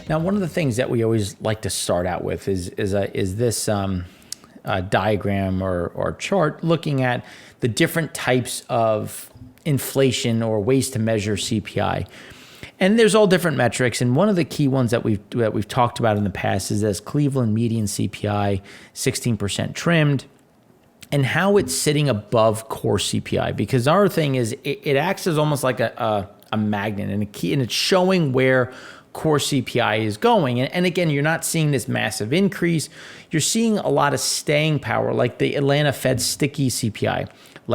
Now, one of the things that we always like to start out with is this diagram or chart looking at the different types of inflation or ways to measure CPI. And there's all different metrics, and one of the key ones that we've talked about in the past is this Cleveland median CPI, 16% trimmed, and how it's sitting above core CPI. Because our thing is it acts as almost like a magnet and it's showing where core CPI is going. And again, you're not seeing this massive increase. You're seeing a lot of staying power, like the Atlanta Fed sticky CPI.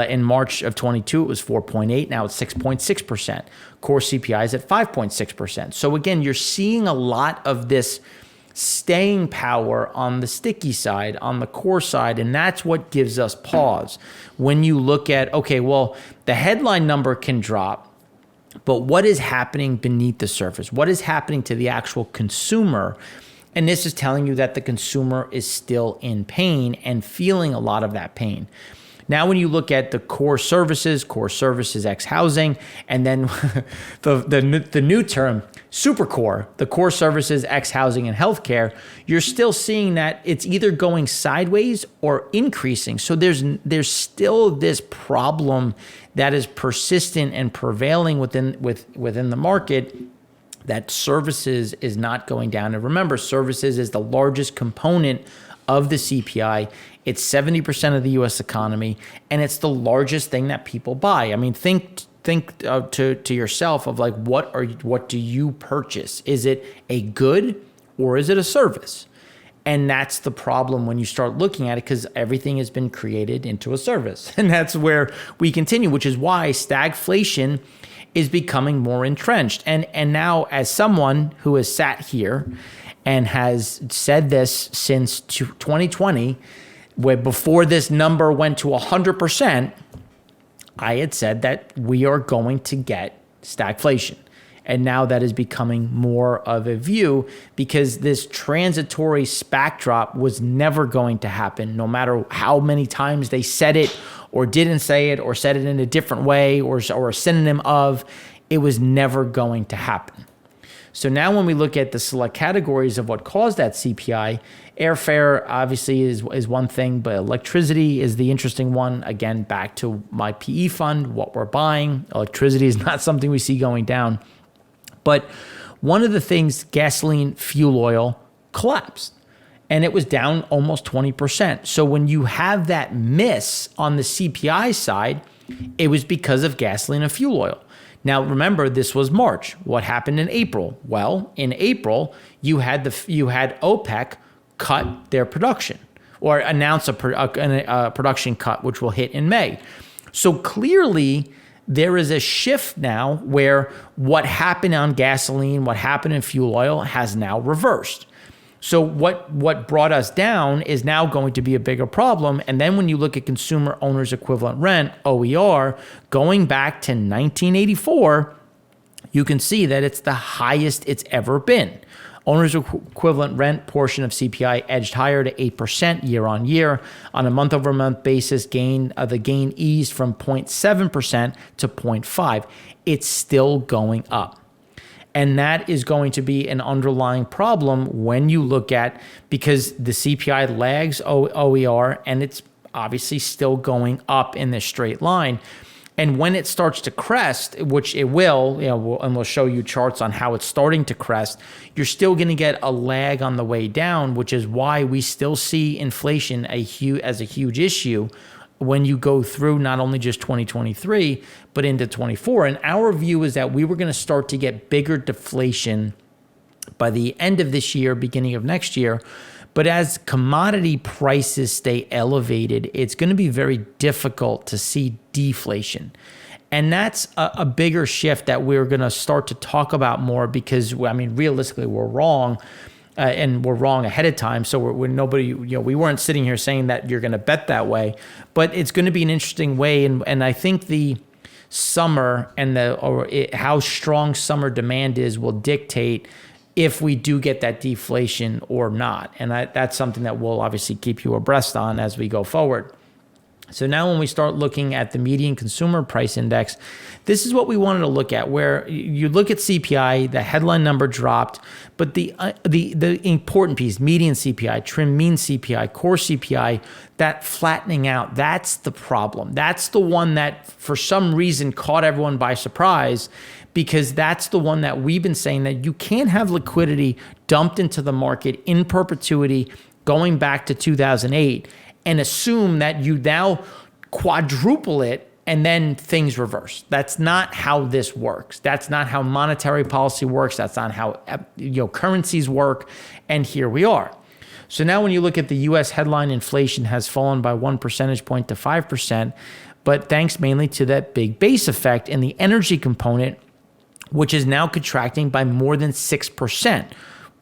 In March of 22, it was 4.8. Now it's 6.6%. Core CPI is at 5.6%. So again, you're seeing a lot of this staying power on the sticky side, on the core side, and that's what gives us pause. When you look at, okay, well, the headline number can drop, but what is happening beneath the surface? What is happening to the actual consumer? And this is telling you that the consumer is still in pain and feeling a lot of that pain. Now, when you look at the core services X housing, and then the new term, super core, the core services X housing and healthcare, you're still seeing that it's either going sideways or increasing. So there's still this problem that is persistent and prevailing within the market, that services is not going down. And remember, services is the largest component of the CPI. It's 70% of the U.S. economy, and it's the largest thing that people buy. I mean, think to yourself of like, what do you purchase? Is it a good or is it a service? And that's the problem when you start looking at it, because everything has been created into a service. And that's where we continue, which is why stagflation is becoming more entrenched. And now, as someone who has sat here and has said this since 2020, where before this number went to 100%, I had said that we are going to get stagflation. And now that is becoming more of a view, because this transitory SPAC drop was never going to happen, no matter how many times they said it or didn't say it or said it in a different way or a synonym of, it was never going to happen. So now when we look at the select categories of what caused that CPI, airfare obviously is one thing, but electricity is the interesting one. Again, back to my PE fund, what we're buying. Electricity is not something we see going down. But one of the things, gasoline, fuel oil collapsed, and it was down almost 20%. So when you have that miss on the CPI side, it was because of gasoline and fuel oil. Now, remember, this was March. What happened in April? Well, in April, you had OPEC cut their production or announce a production cut, which will hit in May. So clearly, there is a shift now where what happened on gasoline, what happened in fuel oil has now reversed. So what brought us down is now going to be a bigger problem. And then when you look at consumer owners equivalent rent, OER, going back to 1984, you can see that it's the highest it's ever been. Owners equivalent rent portion of CPI edged higher to 8% year on year. On a month over month basis, the gain eased from 0.7% to 0.5%. It's still going up. And that is going to be an underlying problem when you look at, because the CPI lags OER and it's obviously still going up in this straight line. And when it starts to crest, which it will, and we'll show you charts on how it's starting to crest, you're still going to get a lag on the way down, which is why we still see inflation as a huge issue when you go through not only just 2023, but into 24. And our view is that we were going to start to get bigger deflation by the end of this year, beginning of next year. But as commodity prices stay elevated, it's going to be very difficult to see deflation. And that's a bigger shift that we're going to start to talk about more, because, I mean, realistically, we're wrong. And we're wrong ahead of time. So we're nobody, we weren't sitting here saying that you're going to bet that way, but it's going to be an interesting way. And I think the summer and how strong summer demand is will dictate if we do get that deflation or not. And that's something that we'll obviously keep you abreast on as we go forward. So now when we start looking at the median consumer price index, this is what we wanted to look at, where you look at CPI, the headline number dropped, but the important piece, median CPI, trim mean CPI, core CPI, that flattening out, that's the problem. That's the one that for some reason caught everyone by surprise, because that's the one that we've been saying that you can't have liquidity dumped into the market in perpetuity going back to 2008 and assume that you now quadruple it and then things reverse. That's not how this works. That's not how monetary policy works. That's not how currencies work. And here we are. So now when you look at the US headline, inflation has fallen by 1 percentage point to 5%, but thanks mainly to that big base effect in the energy component, which is now contracting by more than 6%.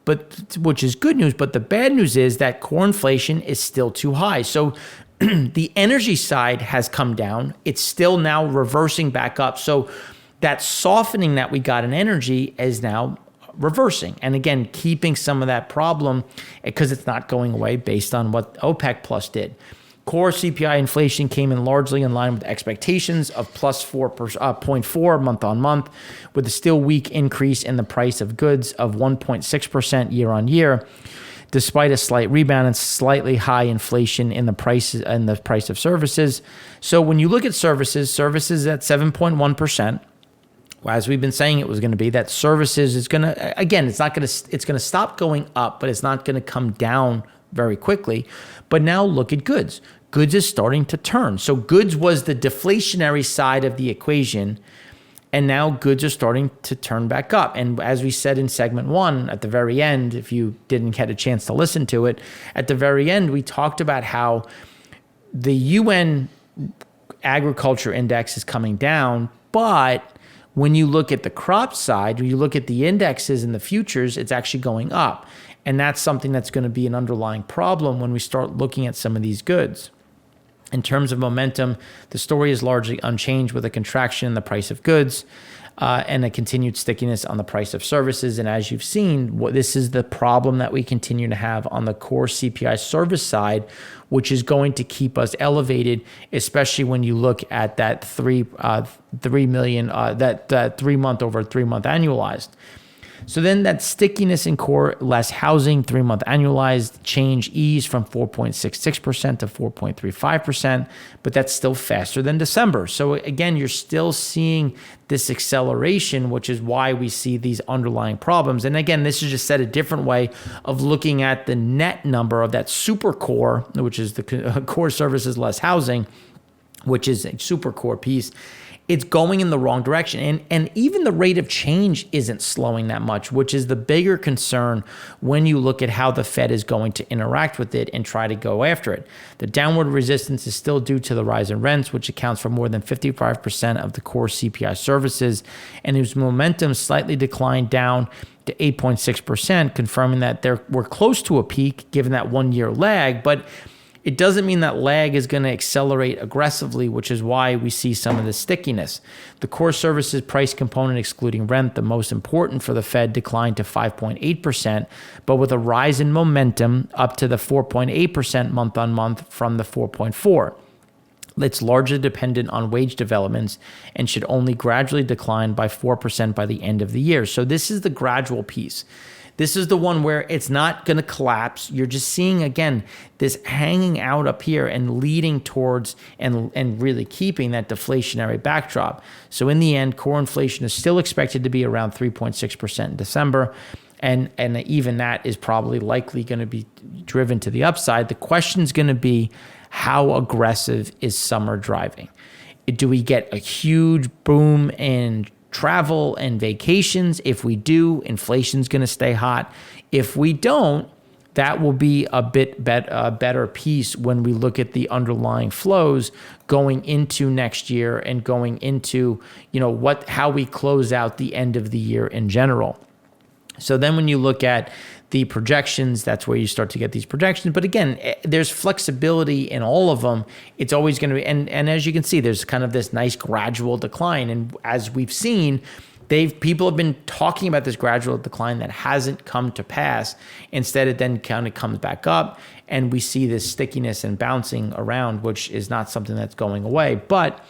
But which is good news, but the bad news is that core inflation is still too high. So the energy side has come down. It's still now reversing back up. So that softening that we got in energy is now reversing. And again, keeping some of that problem because it's not going away based on what OPEC Plus did. Core CPI inflation came in largely in line with expectations of plus 4.4 month on month, with a still weak increase in the price of goods of 1.6% year on year, despite a slight rebound and slightly high inflation in the price of services. So when you look at services at 7.1%. As we've been saying it was going to be, that services is going to, again, it's going to stop going up, but it's not going to come down very quickly. But now look at goods. Goods is starting to turn. So goods was the deflationary side of the equation, and now goods are starting to turn back up. And as we said in segment 1 at the very end, if you didn't get a chance to listen to it, at the very end, we talked about how the UN agriculture index is coming down, but when you look at the crop side, when you look at the indexes and the futures, it's actually going up. And that's something that's going to be an underlying problem when we start looking at some of these goods. In terms of momentum, the story is largely unchanged, with a contraction in the price of goods and a continued stickiness on the price of services. And as you've seen, this is the problem that we continue to have on the core CPI service side, which is going to keep us elevated, especially when you look at that 3 million, that 3 month over 3 month annualized. So then that stickiness in core, less housing, 3 month annualized change eased from 4.66% to 4.35%, but that's still faster than December. So again, you're still seeing this acceleration, which is why we see these underlying problems. And again, this is just said a different way of looking at the net number of that super core, which is the core services less housing, which is a super core piece. It's going in the wrong direction. And even the rate of change isn't slowing that much, which is the bigger concern when you look at how the Fed is going to interact with it and try to go after it. The downward resistance is still due to the rise in rents, which accounts for more than 55% of the core CPI services, and whose momentum slightly declined down to 8.6%, confirming that we're close to a peak given that 1 year lag. But it doesn't mean that lag is going to accelerate aggressively, which is why we see some of the stickiness. The core services price component, excluding rent, the most important for the Fed, declined to 5.8%, but with a rise in momentum up to the 4.8% month on month from the 4.4%. It's largely dependent on wage developments and should only gradually decline by 4% by the end of the year. So this is the gradual piece. This is the one where it's not going to collapse. You're just seeing, again, this hanging out up here and leading towards and really keeping that deflationary backdrop. So in the end, core inflation is still expected to be around 3.6% in December. And even that is probably likely going to be driven to the upside. The question is going to be, how aggressive is summer driving? Do we get a huge boom in travel and vacations? If we do, inflation's going to stay hot. If we don't, that will be a better piece when we look at the underlying flows going into next year and going into, how we close out the end of the year in general. So then when you look at the projections, that's where you start to get these projections. But again, there's flexibility in all of them. It's always going to be, and as you can see, there's kind of this nice gradual decline. And as we've seen, People have been talking about this gradual decline that hasn't come to pass. Instead, it then kind of comes back up, and we see this stickiness and bouncing around, which is not something that's going away. But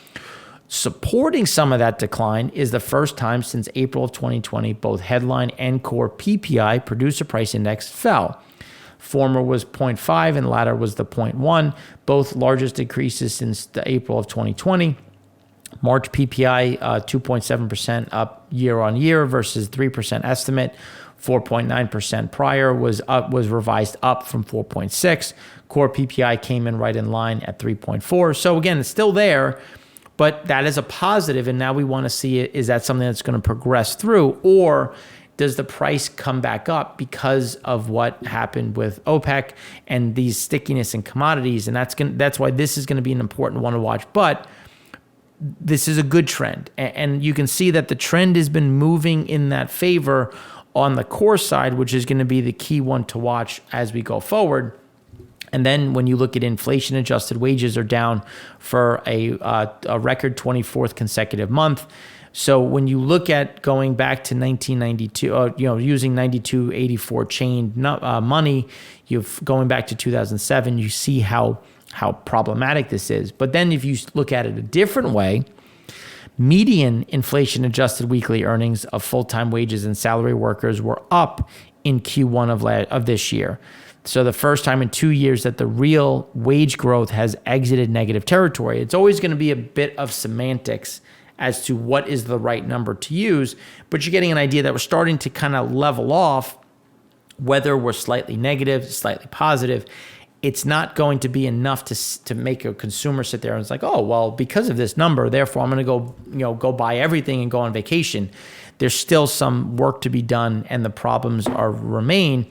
supporting some of that decline is the first time since April of 2020, both headline and core PPI, Producer Price Index, fell. Former was 0.5 and latter was the 0.1, both largest decreases since the April of 2020. March PPI 2.7% up year on year versus 3% estimate. 4.9% prior was revised up from 4.6. Core PPI came in right in line at 3.4. So again, it's still there, but that is a positive. And now we want to see it. Is that something that's going to progress through, or does the price come back up because of what happened with OPEC and these stickiness in commodities? And that's why this is going to be an important one to watch. But this is a good trend. And you can see that the trend has been moving in that favor on the core side, which is going to be the key one to watch as we go forward. And then when you look at inflation, adjusted wages are down for a record 24th consecutive month. So when you look at going back to 1992, using 92.84 chain money, going back to 2007, you see how problematic this is. But then if you look at it a different way, median inflation adjusted weekly earnings of full-time wages and salary workers were up in Q1 of this year. So the first time in 2 years that the real wage growth has exited negative territory. It's always going to be a bit of semantics as to what is the right number to use, but you're getting an idea that we're starting to kind of level off, whether we're slightly negative, slightly positive. It's not going to be enough to make a consumer sit there and it's like, oh, well, because of this number, therefore I'm going to go buy everything and go on vacation. There's still some work to be done, and the problems remain,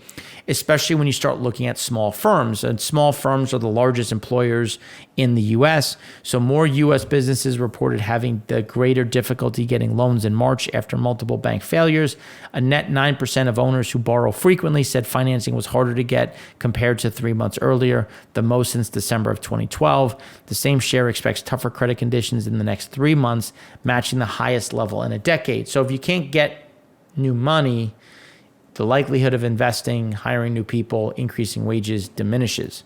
especially when you start looking at small firms. And small firms are the largest employers in the U.S. So more U.S. businesses reported having the greater difficulty getting loans in March after multiple bank failures. A net 9% of owners who borrow frequently said financing was harder to get compared to 3 months earlier, the most since December of 2012. The same share expects tougher credit conditions in the next 3 months, matching the highest level in a decade. So if you can't get new money, the likelihood of investing, hiring new people, increasing wages diminishes.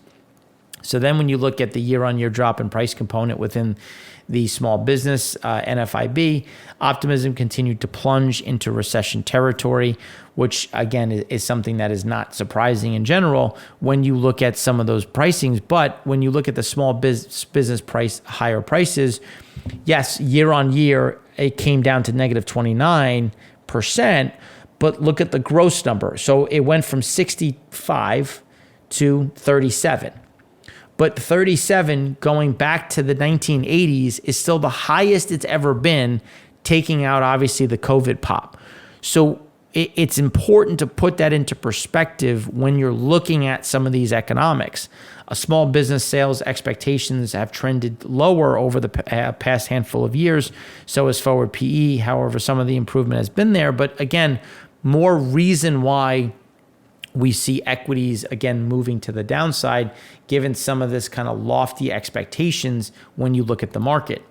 So then when you look at the year-on-year drop in price component within the small business NFIB, optimism continued to plunge into recession territory, which again is something that is not surprising in general when you look at some of those pricings. But when you look at the small business price, higher prices, yes, year-on-year, it came down to negative 29%. But look at the gross number. So it went from 65 to 37. But 37 going back to the 1980s is still the highest it's ever been, taking out obviously the COVID pop. So it's important to put that into perspective when you're looking at some of these economics. A small business sales expectations have trended lower over the past handful of years. So has forward PE. However, some of the improvement has been there. But again, more reason why we see equities again moving to the downside, given some of this kind of lofty expectations when you look at the market.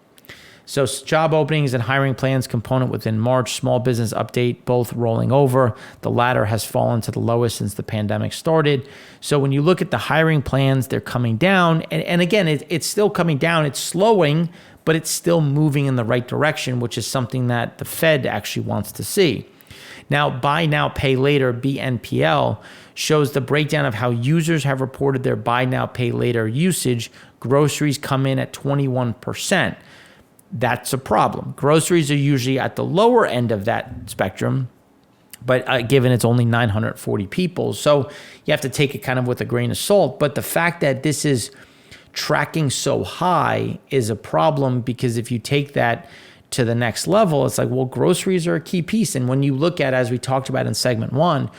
So job openings and hiring plans component within March, small business update, both rolling over. The latter has fallen to the lowest since the pandemic started. So when you look at the hiring plans, they're coming down. And again, it's still coming down. It's slowing, but it's still moving in the right direction, which is something that the Fed actually wants to see. Now, buy now, pay later, BNPL, shows the breakdown of how users have reported their buy now, pay later usage. Groceries come in at 21%. That's a problem. Groceries are usually at the lower end of that spectrum, but given it's only 940 people. So you have to take it kind of with a grain of salt. But the fact that this is tracking so high is a problem, because if you take that to the next level, it's like, well, groceries are a key piece. And when you look at, as we talked about in segment one,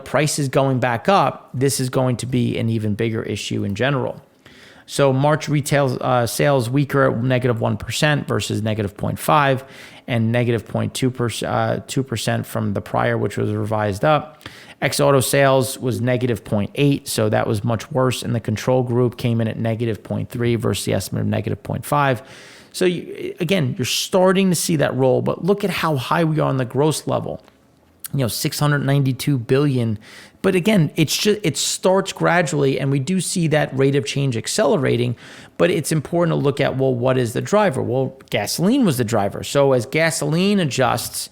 prices going back up, this is going to be an even bigger issue in general. So March retail sales weaker at negative 1% versus negative 0.5 and negative 0.2% from the prior, which was revised up. Ex-auto sales was negative 0.8, so that was much worse. And the control group came in at negative 0.3 versus the estimate of negative 0.5. So again, you're starting to see that roll, but look at how high we are on the gross level. 692 billion. But again, it starts gradually, and we do see that rate of change accelerating. But it's important to look at, well, what is the driver? Well, gasoline was the driver. So as gasoline adjusts,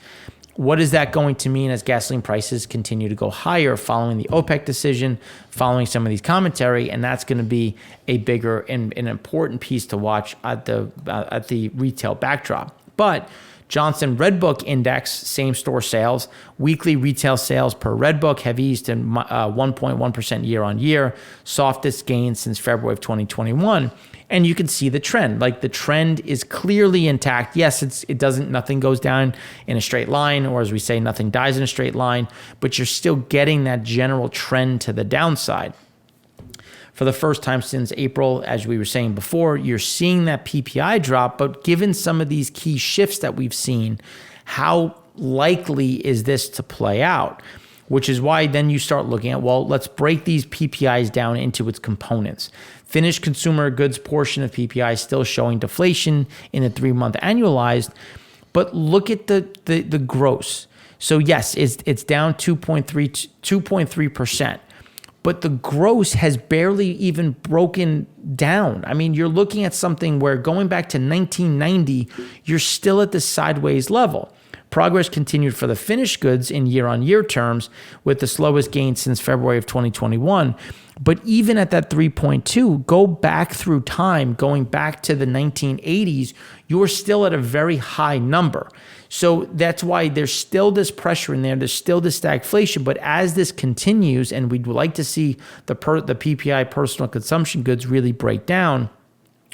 what is that going to mean as gasoline prices continue to go higher following the OPEC decision, following some of these commentary? And that's going to be a bigger and an important piece to watch at the retail backdrop. But Johnson Redbook Index, same store sales, weekly retail sales per Redbook have eased to 1.1% year on year, softest gain since February of 2021. And you can see the trend. Like the trend is clearly intact. Yes, nothing goes down in a straight line, or as we say, nothing dies in a straight line, but you're still getting that general trend to the downside. For the first time since April, as we were saying before, you're seeing that PPI drop, but given some of these key shifts that we've seen, how likely is this to play out? Which is why then you start looking at, well, let's break these PPIs down into its components. Finished consumer goods portion of PPI is still showing deflation in a 3-month annualized, but look at the gross. So yes, it's down 2.3%. But the gross has barely even broken down. I mean, you're looking at something where going back to 1990, you're still at the sideways level. Progress continued for the finished goods in year-on-year terms, with the slowest gain since February of 2021. But even at that 3.2, go back through time, going back to the 1980s, you're still at a very high number. So that's why there's still this pressure in there. There's still this stagflation. But as this continues, and we'd like to see the PPI personal consumption goods really break down,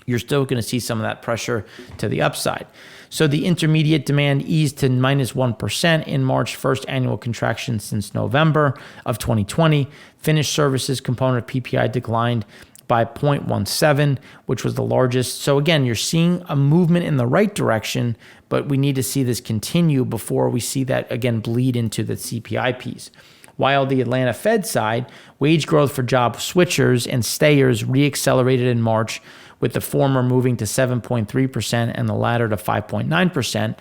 you're still going to see some of that pressure to the upside. So the intermediate demand eased to -1% in March, first annual contraction since November of 2020. Finished services component of PPI declined by 0.17, which was the largest. So again, you're seeing a movement in the right direction, but we need to see this continue before we see that again bleed into the CPI piece. While the Atlanta Fed side, wage growth for job switchers and stayers reaccelerated in March, with the former moving to 7.3% and the latter to 5.9%,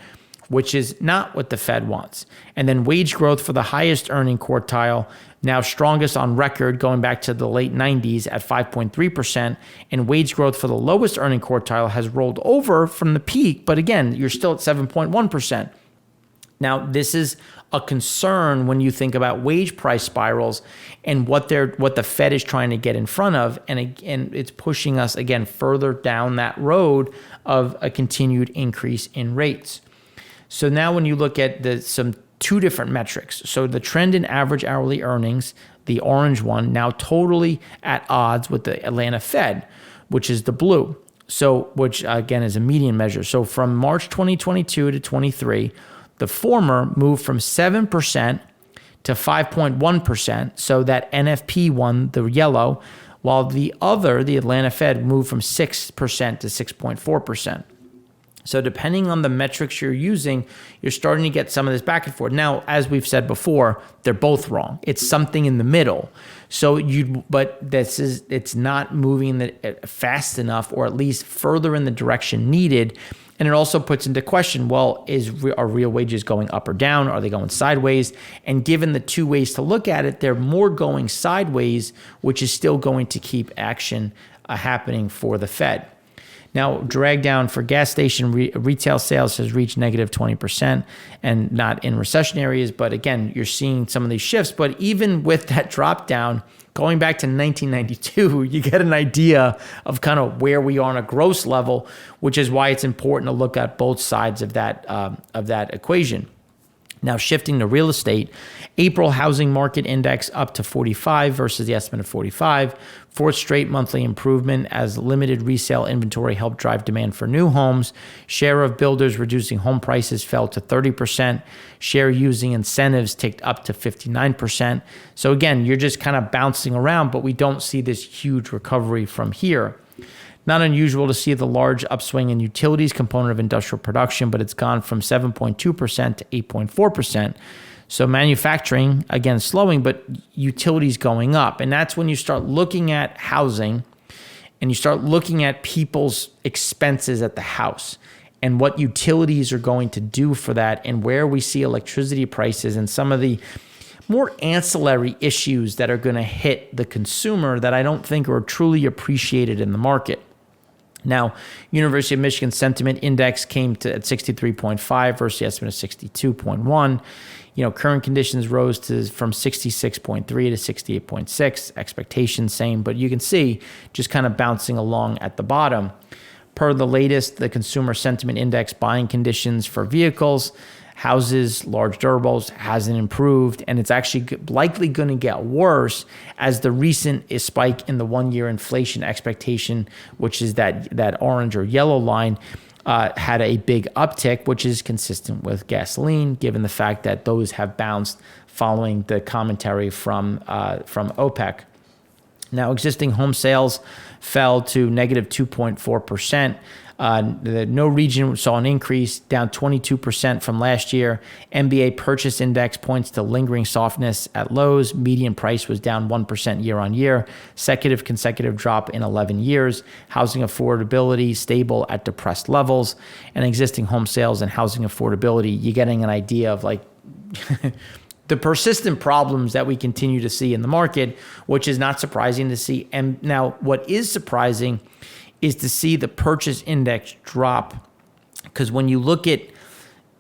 which is not what the Fed wants. And then wage growth for the highest earning quartile, now strongest on record going back to the late 90s at 5.3%, and wage growth for the lowest earning quartile has rolled over from the peak, but again, you're still at 7.1%. Now, this is a concern when you think about wage price spirals and what the Fed is trying to get in front of, and it's pushing us again further down that road of a continued increase in rates. So now when you look at two different metrics, so the trend in average hourly earnings, the orange one, now totally at odds with the Atlanta Fed, which is the blue. So which again is a median measure. So from March 2022 to 23. The former moved from 7% to 5.1%, so that NFP one, the yellow, while the other, the Atlanta Fed, moved from 6% to 6.4%. So depending on the metrics you're using, you're starting to get some of this back and forth. Now, as we've said before, they're both wrong. It's something in the middle. But it's not moving fast enough, or at least further in the direction needed. And it also puts into question, well, are real wages going up or down? Are they going sideways? And given the two ways to look at it, they're more going sideways, which is still going to keep action happening for the Fed. Now, drag down for gas station retail sales has reached negative 20%, and not in recession areas. But again, you're seeing some of these shifts. But even with that drop down, going back to 1992, you get an idea of kind of where we are on a gross level, which is why it's important to look at both sides of that equation. Now, shifting to real estate, April housing market index up to 45 versus the estimate of 45. Fourth straight monthly improvement as limited resale inventory helped drive demand for new homes. Share of builders reducing home prices fell to 30%. Share using incentives ticked up to 59%. So again, you're just kind of bouncing around, but we don't see this huge recovery from here. Not unusual to see the large upswing in utilities component of industrial production, but it's gone from 7.2% to 8.4%. So manufacturing, again, slowing, but utilities going up. And that's when you start looking at housing and you start looking at people's expenses at the house and what utilities are going to do for that, and where we see electricity prices and some of the more ancillary issues that are going to hit the consumer that I don't think are truly appreciated in the market. Now, University of Michigan Sentiment Index came to at 63.5 versus the estimate of 62.1. Current conditions rose from 66.3 to 68.6. Expectations same, but you can see just kind of bouncing along at the bottom. Per the latest, the Consumer Sentiment Index, buying conditions for vehicles, houses, large durables hasn't improved, and it's actually likely going to get worse as the recent spike in the one-year inflation expectation, which is that orange or yellow line, had a big uptick, which is consistent with gasoline, given the fact that those have bounced following the commentary from OPEC. Now, existing home sales fell to negative 2.4%. No region saw an increase, down 22% from last year. MBA purchase index points to lingering softness at lows. Median price was down 1% year on year. Consecutive drop in 11 years. Housing affordability stable at depressed levels. And existing home sales and housing affordability, you're getting an idea of the persistent problems that we continue to see in the market, which is not surprising to see. And now what is surprising is to see the purchase index drop, because when you look at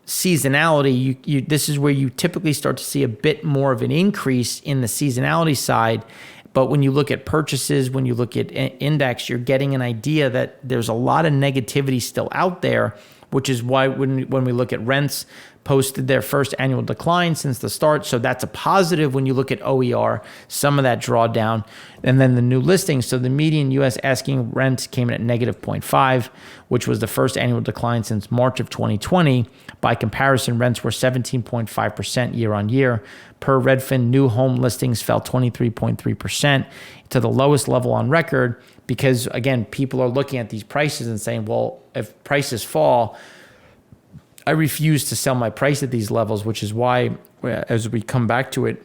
seasonality, this is where you typically start to see a bit more of an increase in the seasonality side. But when you look at purchases, when you look at index, you're getting an idea that there's a lot of negativity still out there, which is why when we look at rents, posted their first annual decline since the start. So that's a positive when you look at OER, some of that drawdown. And then the new listings. So the median U.S. asking rent came in at negative 0.5, which was the first annual decline since March of 2020. By comparison, rents were 17.5% year on year. Per Redfin, new home listings fell 23.3% to the lowest level on record, because again, people are looking at these prices and saying, well, if prices fall, I refuse to sell my price at these levels, which is why, as we come back to it,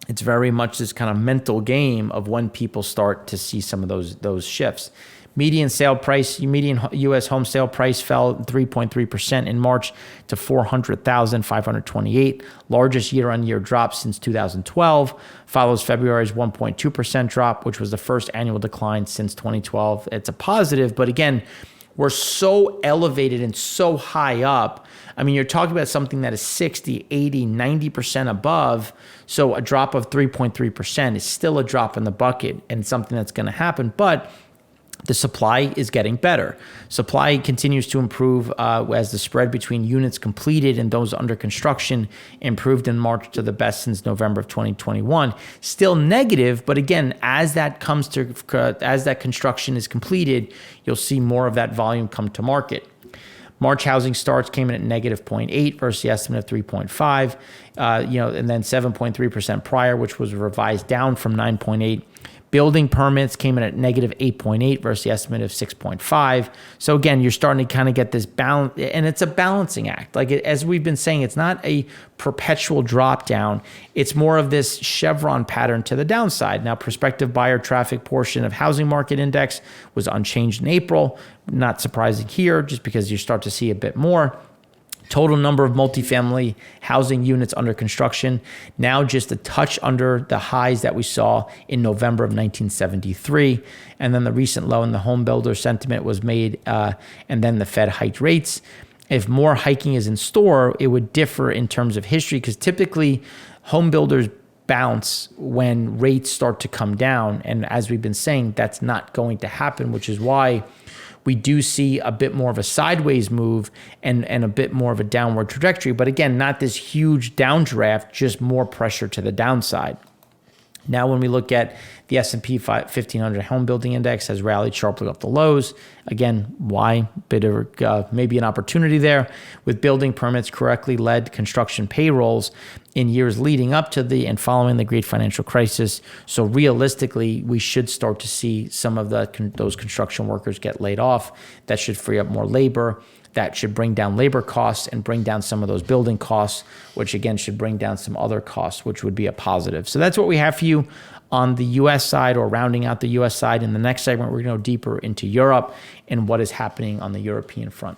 it's very much this kind of mental game of when people start to see some of those shifts. Median U.S. home sale price fell 3.3% in March to $400,528, largest year-on-year drop since 2012. Follows February's 1.2% drop, which was the first annual decline since 2012. It's a positive, but again, we're so elevated and so high up. I mean, you're talking about something that is 60, 80, 90% above. So a drop of 3.3% is still a drop in the bucket and something that's going to happen. But the supply is getting better. Supply continues to improve as the spread between units completed and those under construction improved in March to the best since November of 2021. Still negative, but again, as that construction is completed, you'll see more of that volume come to market. March housing starts came in at negative 0.8 versus the estimate of 3.5, and then 7.3% prior, which was revised down from 9.8. Building permits came in at negative 8.8 versus the estimate of 6.5. So again, you're starting to kind of get this balance, and it's a balancing act. As we've been saying, it's not a perpetual drop down. It's more of this chevron pattern to the downside. Now, prospective buyer traffic portion of housing market index was unchanged in April. Not surprising here, just because you start to see a bit more. Total number of multifamily housing units under construction, now just a touch under the highs that we saw in November of 1973. And then the recent low in the home builder sentiment was made, and then the Fed hiked rates. If more hiking is in store, it would differ in terms of history, because typically home builders bounce when rates start to come down. And as we've been saying, that's not going to happen, which is why we do see a bit more of a sideways move and a bit more of a downward trajectory. But again, not this huge downdraft, just more pressure to the downside. Now, when we look at the S&P 1500 home building index has rallied sharply off the lows. Again, why? Bit of maybe an opportunity there. With building permits correctly led construction payrolls in years leading up to and following the great financial crisis. So realistically, we should start to see some of those construction workers get laid off. That should free up more labor. that should bring down labor costs and bring down some of those building costs, which again should bring down some other costs, which would be a positive. So that's what we have for you on the US side, or rounding out the US side. In the next segment, we're going to go deeper into Europe and what is happening on the European front.